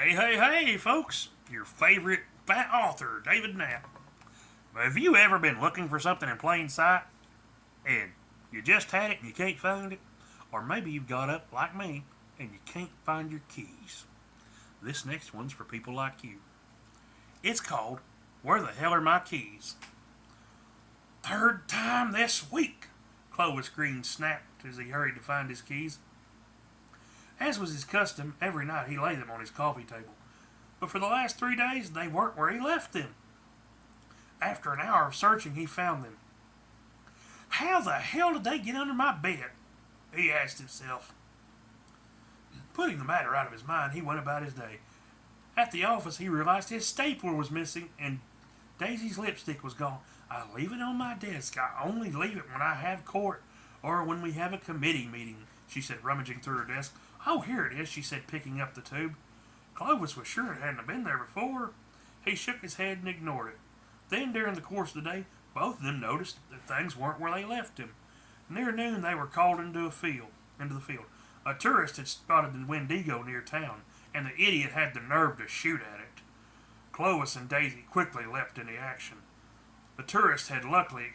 Hey, folks. Your favorite fat author, David Knapp. Have you ever been looking for something in plain sight and you just had it and you can't find it? Or maybe you've got up like me and you can't find your keys. This next one's for people like you. It's called Where the Hell Are My Keys? Third time this week, Clovis Green snapped as he hurried to find his keys. As was his custom, every night he laid them on his coffee table. But for the last 3 days, they weren't where he left them. After an hour of searching, he found them. How the hell did they get under my bed? He asked himself. Putting the matter out of his mind, he went about his day. At the office, he realized his stapler was missing and Daisy's lipstick was gone. I leave it on my desk. I only leave it when I have court or when we have a committee meeting, she said, rummaging through her desk. Oh, here it is, she said, picking up the tube. Clovis was sure it hadn't been there before. He shook his head and ignored it. Then, during the course of the day, both of them noticed that things weren't where they left him. Near noon, they were called into the field. A tourist had spotted the Wendigo near town, and the idiot had the nerve to shoot at it. Clovis and Daisy quickly leapt into action. The tourist had luckily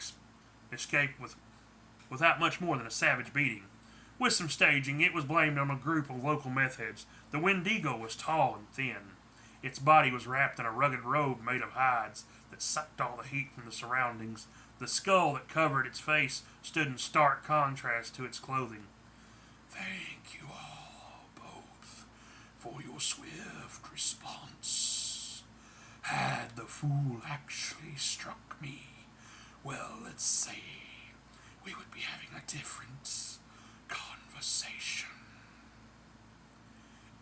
escaped without much more than a savage beating. With some staging, it was blamed on a group of local meth heads. The Wendigo was tall and thin. Its body was wrapped in a rugged robe made of hides that sucked all the heat from the surroundings. The skull that covered its face stood in stark contrast to its clothing. Thank you all, both, for your swift response. Had the fool actually struck me, well, let's say we would be having a different conversation.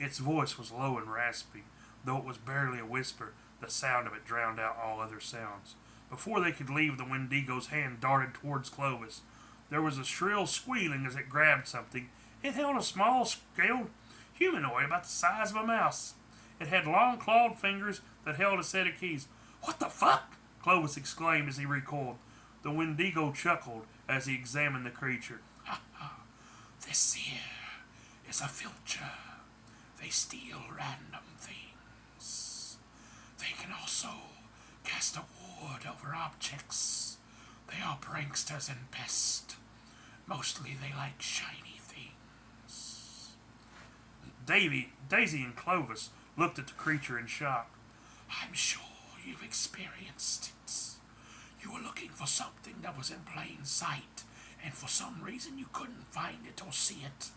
Its voice was low and raspy. Though it was barely a whisper, the sound of it drowned out all other sounds. Before they could leave, the Wendigo's hand darted towards Clovis. There was a shrill squealing as it grabbed something. It held a small-scaled humanoid about the size of a mouse. It had long clawed fingers that held a set of keys. What the fuck? Clovis exclaimed as he recoiled. The Wendigo chuckled as he examined the creature. Ha ha. This here is a filter. They steal random things. They can also cast a ward over objects. They are pranksters and pests. Mostly they like shiny things. Daisy and Clovis looked at the creature in shock. I'm sure you've experienced it. You were looking for something that was in plain sight, and for some reason you couldn't find it or see it.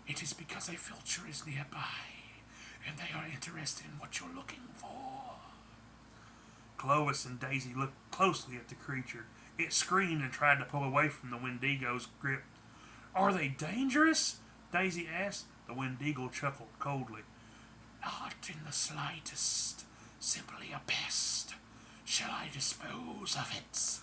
It is because a filter is nearby, and they are interested in what you're looking for. Clovis and Daisy looked closely at the creature. It screamed and tried to pull away from the Wendigo's grip. Are they dangerous? Daisy asked. The Wendigo chuckled coldly. Not in the slightest. Simply a pest. Shall I dispose of it?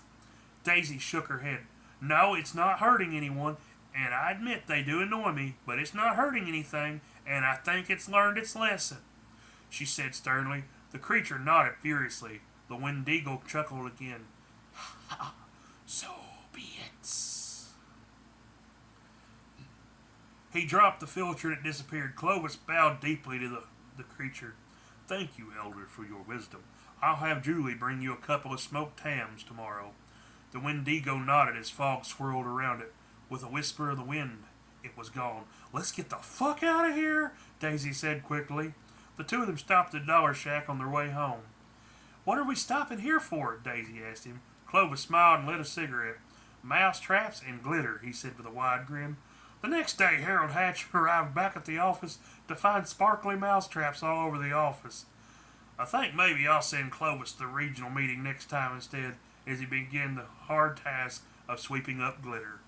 Daisy shook her head. No, it's not hurting anyone, and I admit they do annoy me, but it's not hurting anything, and I think it's learned its lesson, she said sternly. The creature nodded furiously. The Wendigo chuckled again. So be it. He dropped the filter and it disappeared. Clovis bowed deeply to the creature. Thank you, Elder, for your wisdom. I'll have Julie bring you a couple of smoked hams tomorrow. The Wendigo nodded as fog swirled around it. With a whisper of the wind, it was gone. Let's get the fuck out of here, Daisy said quickly. The two of them stopped at Dollar Shack on their way home. What are we stopping here for? Daisy asked him. Clovis smiled and lit a cigarette. Mouse traps and glitter, he said with a wide grin. The next day, Harold Hatch arrived back at the office to find sparkly mouse traps all over the office. I think maybe I'll send Clovis to the regional meeting next time instead, as he began the hard task of sweeping up glitter.